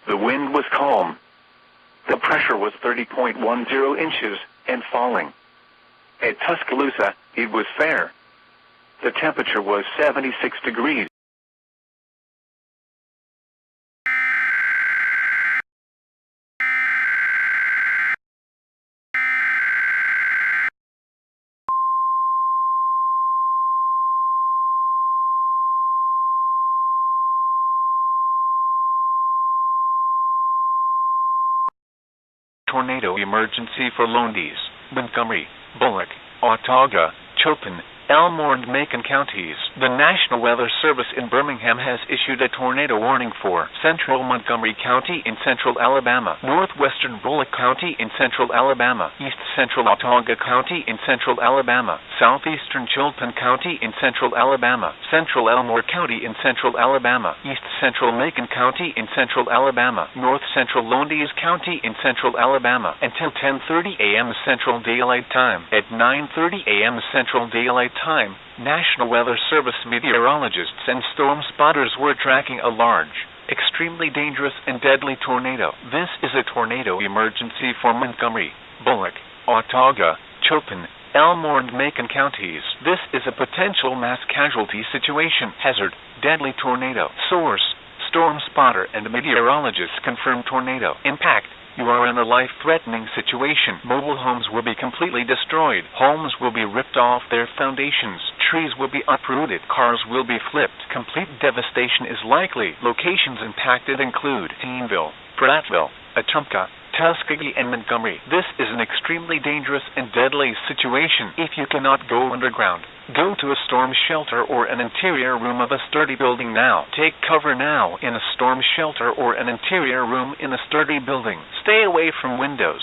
The wind was calm. The pressure was 30.10 inches and falling. At Tuscaloosa, it was fair. The temperature was 76 degrees. Tornado emergency for Lowndes, Montgomery, Bullock, Autauga, Chilton, Elmore and Macon counties. The National Weather Service in Birmingham has issued a tornado warning for central Montgomery County in central Alabama, northwestern Bullock County in central Alabama, east central Autauga County in central Alabama, southeastern Chilton County in central Alabama, central Elmore County in central Alabama, east central Macon County in central Alabama, north central Lowndes County in central Alabama, until 10:30 a.m. Central Daylight Time. At 9:30 a.m. Central Daylight Time, National Weather Service meteorologists and storm spotters were tracking a large, extremely dangerous and deadly tornado. This is a tornado emergency for Montgomery, Bullock, Autauga, Chilton, Elmore and Macon counties. This is a potential mass casualty situation. Hazard, deadly tornado. Source, storm spotter and meteorologists confirm tornado impact. You are in a life-threatening situation. Mobile homes will be completely destroyed. Homes will be ripped off their foundations. Trees will be uprooted. Cars will be flipped. Complete devastation is likely. Locations impacted include Teenville, Prattville, Autauga, Tuskegee and Montgomery. This is an extremely dangerous and deadly situation. If you cannot go underground, go to a storm shelter or an interior room of a sturdy building now. Take cover now in a storm shelter or an interior room in a sturdy building. Stay away from windows,